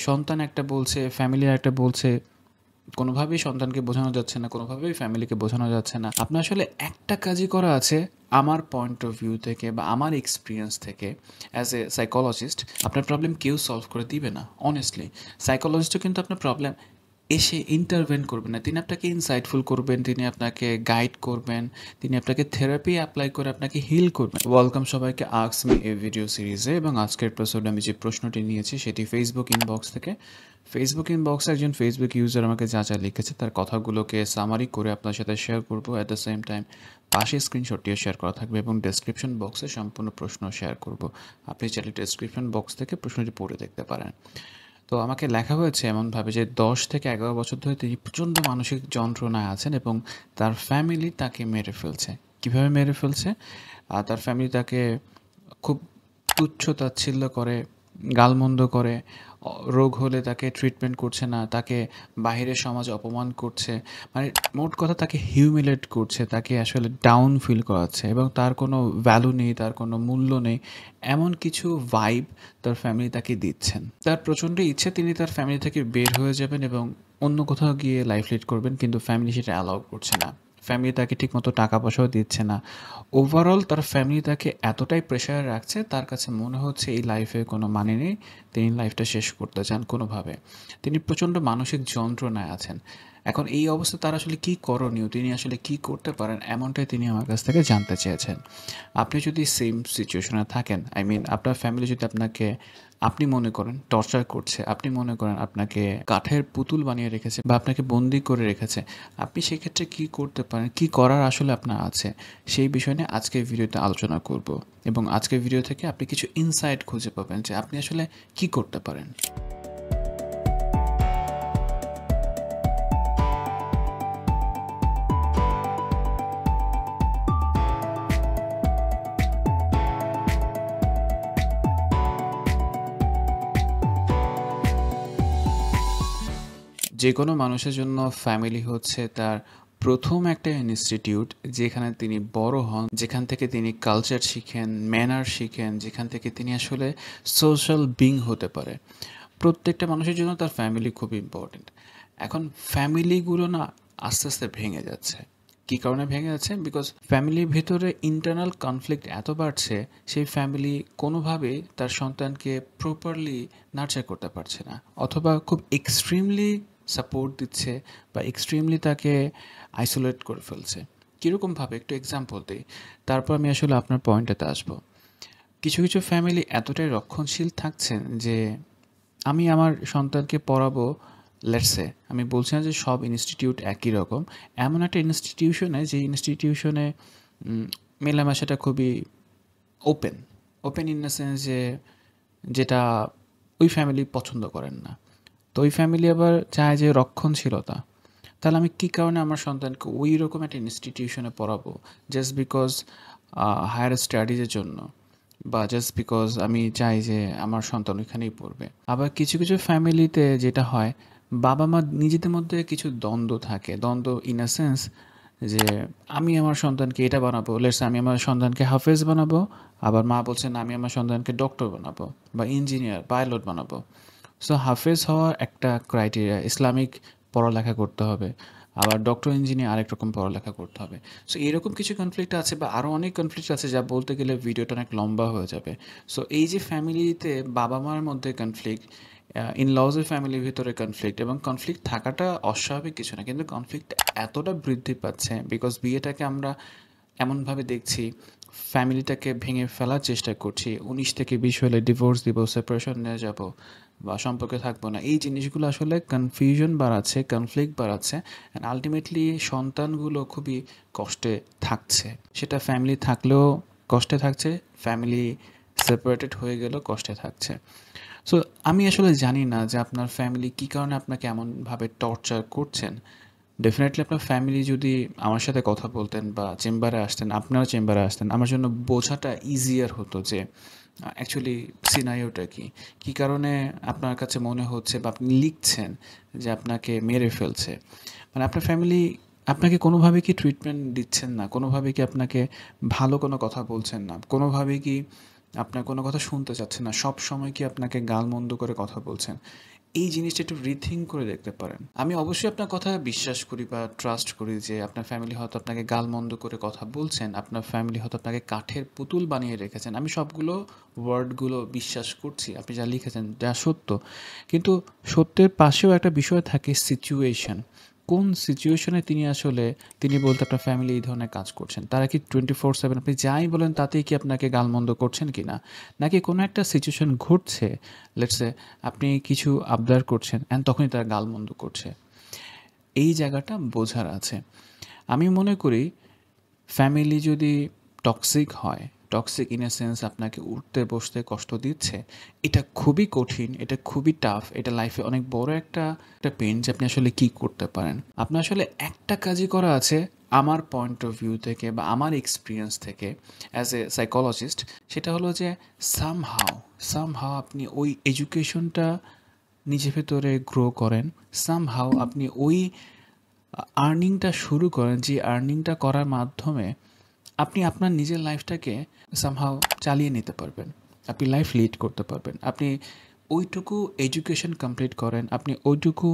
সন্তান একটা বলছে, ফ্যামিলি আরেকটা বলছে। কোনোভাবেই সন্তানকে বোঝানো যাচ্ছে না, কোনোভাবেই ফ্যামিলিকে বোঝানো যাচ্ছে না। আপনার আসলে একটা কাজই করা আছে আমার পয়েন্ট অফ ভিউ থেকে বা আমার এক্সপিরিয়েন্স থেকে অ্যাজ এ সাইকোলজিস্ট। আপনার প্রবলেম কেউ সলভ করে দিবে না, অনেস্টলি। সাইকোলজিস্টও কিন্তু আপনার প্রবলেম এসে ইন্টারভেন করবেন না, তিনি আপনাকে ইনসাইটফুল করবেন, তিনি আপনাকে গাইড করবেন, তিনি আপনাকে থেরাপি অ্যাপ্লাই করে আপনাকে হিল করবেন। ওয়েলকাম সবাইকে আস্ক মি এই ভিডিও সিরিজে। এবং আজকের এপিসোডে আমি যে প্রশ্নটি নিয়েছি সেটি ফেসবুক ইনবক্স থেকে। ফেসবুক ইনবক্সে একজন ফেসবুক ইউজার আমাকে যা যা লিখেছে তার কথাগুলোকে সামারি করে আপনার সাথে শেয়ার করবো। অ্যাট দ্য সেম টাইম পাশে স্ক্রিনশটটিও শেয়ার করা থাকবে এবং ডেসক্রিপশন বক্সে সম্পূর্ণ প্রশ্ন শেয়ার করব। আপনি চাইলে ডেসক্রিপশন বক্স থেকে প্রশ্নটি পড়ে দেখতে পারেন। তো আমাকে লেখা হয়েছে এমনভাবে যে 10 থেকে 11 বছর ধরে তিনি প্রচণ্ড মানসিক যন্ত্রণায় আছেন এবং তার ফ্যামিলি তাকে মেরে ফেলছে। কীভাবে মেরে ফেলছে? তার ফ্যামিলি তাকে খুব তুচ্ছ তাচ্ছিল্য করে, গালমন্দ করে, রোগ হলে তাকে ট্রিটমেন্ট করছে না, তাকে বাহিরের সমাজে অপমান করছে। মানে মোট কথা তাকে হিউমিলেট করছে, তাকে আসলে ডাউন ফিল করাচ্ছে এবং তার কোনো ভ্যালু নেই, তার কোনো মূল্য নেই, এমন কিছু ভাইব তার ফ্যামিলি তাকে দিচ্ছেন। তার প্রচণ্ড ইচ্ছে তিনি তার ফ্যামিলি থেকে বের হয়ে যাবেন এবং অন্য কোথাও গিয়ে লাইফ লিড করবেন, কিন্তু ফ্যামিলি সেটা অ্যালাউ করছে না। ফ্যামিলি তাকে ঠিকমতো টাকা পয়সাও দিচ্ছে না। ওভারঅল তার ফ্যামিলি তাকে এতটাই প্রেশারে রাখছে, তার কাছে মনে হচ্ছে এই লাইফে কোনো মানে নেই, তিনি লাইফটা শেষ করতে চান কোনোভাবে। তিনি প্রচণ্ড মানসিক যন্ত্রণায় আছেন। এখন এই অবস্থায় তার আসলে কী করণীয়, তিনি আসলে কী করতে পারেন, এমনটাই তিনি আমার কাছ থেকে জানতে চেয়েছেন। আপনি যদি সেম সিচুয়েশনে থাকেন, আই মিন আপনার ফ্যামিলি যদি আপনাকে, আপনি মনে করেন টর্চার করছে, আপনি মনে করেন আপনাকে কাঠের পুতুল বানিয়ে রেখেছে বা আপনাকে বন্দি করে রেখেছে, আপনি সেক্ষেত্রে কী করতে পারেন, কী করার আসলে আপনার আছে, সেই বিষয় নিয়ে আজকের ভিডিওতে আলোচনা করব। এবং আজকের ভিডিও থেকে আপনি কিছু ইনসাইট খুঁজে পাবেন যে আপনি আসলে কী করতে পারেন। যে কোনো মানুষের জন্য ফ্যামিলি হচ্ছে তার প্রথম একটা ইনস্টিটিউট, যেখানে তিনি বড় হন, যেখান থেকে তিনি কালচার শিখেন, ম্যানার শিখেন, যেখান থেকে তিনি আসলে সোশ্যাল বিং হতে পারে। প্রত্যেকটা মানুষের জন্য তার ফ্যামিলি খুব ইম্পর্টেন্ট। এখন ফ্যামিলিগুলো না আস্তে আস্তে ভেঙে যাচ্ছে। কী কারণে ভেঙে যাচ্ছে? বিকজ ফ্যামিলির ভেতরে ইন্টারনাল কনফ্লিক্ট এত বাড়ছে, সেই ফ্যামিলি কোনোভাবেই তার সন্তানকে প্রপারলি নার্চার করতে পারছে না, অথবা খুব এক্সট্রিমলি সাপোর্ট দিচ্ছে বা এক্সট্রিমলি তাকে আইসোলেট করে ফেলছে। কীরকমভাবে একটু এক্সাম্পল দিই, তারপর আমি আসলে আপনার পয়েন্টটাতে আসবো। কিছু কিছু ফ্যামিলি এতটাই রক্ষণশীল থাকছেন যে আমি আমার সন্তানকে পড়াবো, লেটসে, আমি বলছি না যে সব ইনস্টিটিউট একই রকম, এমন একটা ইনস্টিটিউশনে যে ইনস্টিটিউশনে মেলামেশাটা খুবই open, open in the sense যে যেটা ওই ফ্যামিলি পছন্দ করেন না। তো ওই ফ্যামিলি আবার চায় যে রক্ষণশীলতা। তাহলে আমি কী কারণে আমার সন্তানকে ওই রকম একটা ইনস্টিটিউশনে পড়াবো? জাস্ট বিকজ হায়ার স্টাডিজের জন্য, বা জাস্ট বিকজ আমি চাই যে আমার সন্তান ওইখানেই পড়বে। আবার কিছু কিছু ফ্যামিলিতে যেটা হয়, বাবা মা নিজেদের মধ্যে কিছু দ্বন্দ্ব থাকে, দ্বন্দ্ব ইন আ সেন্স যে আমি আমার সন্তানকে এটা বানাবো, লেটস আমি আমার সন্তানকে হাফেজ বানাবো, আবার মা বলছেন আমি আমার সন্তানকে ডক্টর বানাবো বা ইঞ্জিনিয়ার পাইলট বানাবো। সো হাফেজ হওয়ার একটা ক্রাইটেরিয়া, ইসলামিক পড়ালেখা করতে হবে, আবার ডক্টর ইঞ্জিনিয়ার আরেক রকম পড়ালেখা করতে হবে। সো এরকম কিছু কনফ্লিক্ট আছে, বা আরও অনেক কনফ্লিক্ট আছে যা বলতে গেলে ভিডিওটা অনেক লম্বা হয়ে যাবে। সো এই যে ফ্যামিলিতে বাবা মার মধ্যে কনফ্লিক্ট, ইনলজের ফ্যামিলির ভিতরে কনফ্লিক্ট, এবং কনফ্লিক্ট থাকাটা অস্বাভাবিক কিছু না, কিন্তু কনফ্লিক্ট এতটা বৃদ্ধি পাচ্ছে বিকজ বিয়েটাকে আমরা এমনভাবে দেখছি, ফ্যামিলিটাকে ভেঙে ফেলার চেষ্টা করছি। 19 থেকে 20 হলে ডিভোর্স দিব, সেপারেশন নিয়ে যাব বা সম্পর্কে থাকবো না। এই জিনিসগুলো আসলে কনফিউশন বাড়াচ্ছে, কনফ্লিক্ট বাড়াচ্ছে, অ্যান্ড আলটিমেটলি সন্তানগুলো খুবই কষ্টে থাকছে। সেটা ফ্যামিলি থাকলেও কষ্টে থাকছে, ফ্যামিলি সেপারেটেড হয়ে গেলেও কষ্টে থাকছে। সো আমি আসলে জানি না যে আপনার ফ্যামিলি কী কারণে আপনাকে এমনভাবে টর্চার করছেন। ডেফিনেটলি আপনার ফ্যামিলি যদি আমার সাথে কথা বলতেন বা চেম্বারে আসতেন, আপনারা চেম্বারে আসতেন, আমার জন্য বোঝাটা ইজিয়ার হতো যে অ্যাকচুয়ালি সিনারিওটা কী, কী কারণে আপনার কাছে মনে হচ্ছে বা আপনি লিখছেন যে আপনাকে মেরে ফেলছে। মানে আপনার ফ্যামিলি আপনাকে কোনোভাবে কি ট্রিটমেন্ট দিচ্ছেন না, কোনোভাবে কি আপনাকে ভালো কোনো কথা বলছেন না, কোনোভাবে কি আপনার কোনো কথা শুনতে চাচ্ছেন না, সব সময় কি আপনাকে গালমন্দ করে কথা বলছেন। এই জিনিসটা একটু রিথিঙ্ক করে দেখতে পারেন। আমি অবশ্যই আপনার কথা বিশ্বাস করি বা ট্রাস্ট করি যে আপনার ফ্যামিলি হয়তো আপনাকে গালমন্দ করে কথা বলছেন, আপনার ফ্যামিলি হয়তো আপনাকে কাঠের পুতুল বানিয়ে রেখেছেন। আমি সবগুলো ওয়ার্ডগুলো বিশ্বাস করছি, আপনি যা লিখেছেন যা সত্য। কিন্তু সত্যের পাশেও একটা বিষয় থাকে সিচুয়েশন। কোন সিচুয়েশনে তিনি বলতে আপনার ফ্যামিলি এই ধরনের কাজ করছেন? তারা কি 24/7 আপনি যাই বলেন তাতেই কি আপনাকে গালমন্দ করছেন কিনা? নাকি কোনো একটা সিচুয়েশন ঘটছে, লেটস সে আপনি কিছু আবদার করছেন অ্যান্ড তখনই তারা গালমন্দ করছে। এই জায়গাটা বোঝার আছে। আমি মনে করি ফ্যামিলি যদি টক্সিক হয়, টক্সিক ইন এ সেন্স আপনাকে উঠতে বসতে কষ্ট দিচ্ছে, এটা খুবই কঠিন, এটা খুবই টাফ, এটা লাইফে অনেক বড় একটা পেইন যে আপনি আসলে কী করতে পারেন। আপনার আসলে একটা কাজই করা আছে আমার পয়েন্ট অফ ভিউ থেকে বা আমার এক্সপিরিয়েন্স থেকে অ্যাজ এ সাইকোলজিস্ট, সেটা হলো যে সামহাও আপনি ওই এডুকেশনটা নিজের ভেতরে গ্রো করেন, সামহাও আপনি ওই আর্নিংটা শুরু করেন, যে আর্নিংটা করার মাধ্যমে আপনি আপনার নিজের লাইফটাকে সামহাও চালিয়ে নিতে পারবেন, আপনি লাইফ লিড করতে পারবেন। আপনি ওইটুকু এডুকেশন কমপ্লিট করেন, আপনি ওইটুকু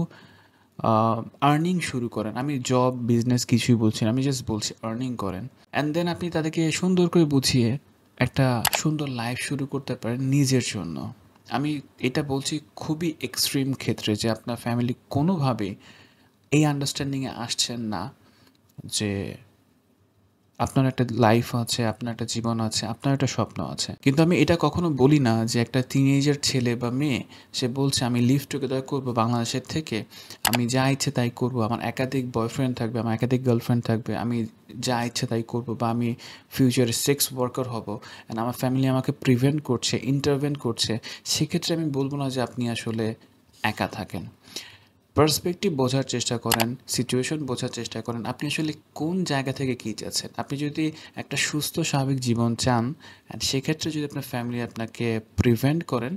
আর্নিং শুরু করেন। আমি জব বিজনেস কিছুই বলছি না, আমি জাস্ট বলছি আর্নিং করেন, অ্যান্ড দেন আপনি তাদেরকে সুন্দর করে বুঝিয়ে একটা সুন্দর লাইফ শুরু করতে পারেন নিজের জন্য। আমি এটা বলছি খুবই এক্সট্রিম ক্ষেত্রে যে আপনার ফ্যামিলি কোনোভাবেই এই আন্ডারস্ট্যান্ডিংয়ে আসছেন না যে আপনার একটা লাইফ আছে, আপনার একটা জীবন আছে, আপনার একটা স্বপ্ন আছে। কিন্তু আমি এটা কখনো বলি না যে একটা টিনেজার ছেলে বা মেয়ে সে বলছে আমি লিভ টুগেদার করবো বাংলাদেশের থেকে, আমি যা ইচ্ছে তাই করবো, আমার একাধিক বয়ফ্রেন্ড থাকবে, আমার একাধিক গার্লফ্রেন্ড থাকবে, আমি যা ইচ্ছে তাই করবো, বা আমি ফিউচারে সেক্স ওয়ার্কার হব, অ্যান্ড আমার ফ্যামিলি আমাকে প্রিভেন্ট করছে, ইন্টারভেন করছে। সেক্ষেত্রে আমি বলবো না যে আপনি আসলে একা থাকেন। পার্সপেক্টিভ বোঝার চেষ্টা করেন, সিচুয়েশন বোঝার চেষ্টা করেন, আপনি আসলে কোন জায়গা থেকে কী চাচ্ছেন। আপনি যদি একটা সুস্থ স্বাভাবিক জীবন চান, অ্যান্ড সেক্ষেত্রে যদি আপনার ফ্যামিলি আপনাকে প্রিভেন্ট করেন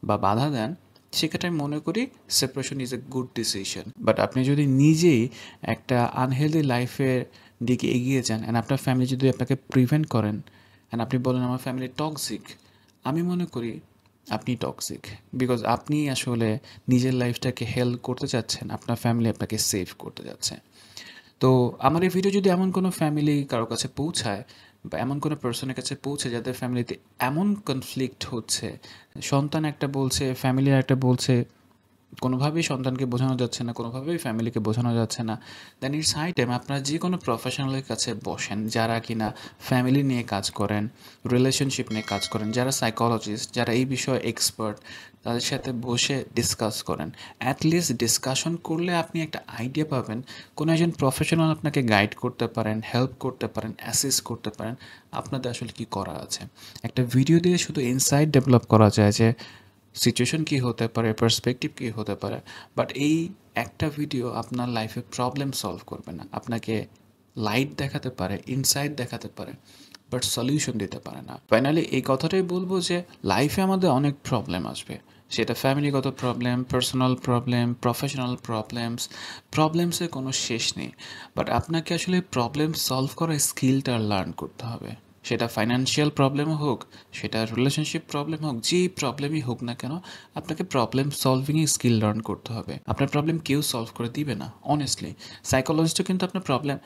বা বাধা দেন, সেক্ষেত্রে আমি মনে করি separation is a good decision. But আপনি যদি নিজেই একটা আনহেলদি লাইফের দিকে এগিয়ে যান, অ্যান্ড আপনার ফ্যামিলি যদি আপনাকে প্রিভেন্ট করেন, অ্যান্ড আপনি বলেন আমার ফ্যামিলি টক্সিক, আমি মনে করি আপনি টক্সিক। বিকজ আপনি আসলে নিজের লাইফটাকে হেল্প করতে চাচ্ছেন, আপনার ফ্যামিলি আপনাকে সেভ করতে যাচ্ছে। তো আমার এই ভিডিও যদি এমন কোনো ফ্যামিলি কারো কাছে পৌঁছায় বা এমন কোনো পার্সনের কাছে পৌঁছে যাদের ফ্যামিলিতে এমন কনফ্লিক্ট হচ্ছে, সন্তান একটা বলছে, ফ্যামিলি একটা বলছে, কোনোভাবেই সন্তানকে বোঝানো যাচ্ছে না, কোনোভাবেই ফ্যামিলিকে বোঝানো যাচ্ছে না, দেন ইটস হাই টাইম আপনারা যে কোনো প্রফেশনালের কাছে বসেন, যারা কিনা ফ্যামিলি নিয়ে কাজ করেন, রিলেশনশিপ নিয়ে কাজ করেন, যারা সাইকোলজিস্ট, যারা এই বিষয়ে এক্সপার্ট, তাদের সাথে বসে ডিসকাস করেন। অ্যাটলিস্ট ডিসকাশন করলে আপনি একটা আইডিয়া পাবেন, কোনো একজন প্রফেশনাল আপনাকে গাইড করতে পারেন, হেল্প করতে পারেন, অ্যাসিস্ট করতে পারেন আপনাদের আসলে কী করা আছে। একটা ভিডিও দিয়ে শুধু ইনসাইট ডেভেলপ করা যায় যে সিচুয়েশন কী হতে পারে, পার্সপেক্টিভ কী হতে পারে, বাট এই একটা ভিডিও আপনার লাইফে প্রবলেম সলভ করবে না। আপনাকে লাইট দেখাতে পারে, ইনসাইট দেখাতে পারে, বাট সলিউশন দিতে পারে না। ফাইনালি এই কথাটাই বলবো যে লাইফে আমাদের অনেক প্রবলেম আসবে, সেটা ফ্যামিলিগত প্রবলেম, পার্সোনাল প্রবলেম, প্রফেশনাল প্রবলেমসের কোনো শেষ নেই। বাট আপনাকে আসলে প্রবলেম সলভ করার স্কিলটা লার্ন করতে হবে। সেটা ফাইন্যান্সিয়াল প্রবলেমও হোক, সেটা রিলেশনশিপ প্রবলেম হোক, যেই প্রবলেমই হোক না কেন, আপনাকে প্রবলেম সলভিংয়ে স্কিল লার্ন করতে হবে। আপনার প্রবলেম কেউ সলভ করে দিবে না, অনেস্টলি। সাইকোলজিস্টও কিন্তু আপনার প্রবলেম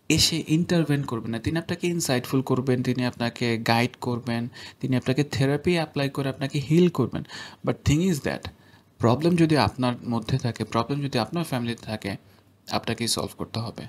এসে ইন্টারভেন করবেন না, তিনি আপনাকে ইনসাইটফুল করবেন, তিনি আপনাকে গাইড করবেন, তিনি আপনাকে থেরাপি অ্যাপ্লাই করে আপনাকে হিল করবেন। But thing is that problem যদি আপনার মধ্যে থাকে, প্রবলেম যদি আপনার ফ্যামিলিতে থাকে, আপনাকেই সলভ করতে হবে।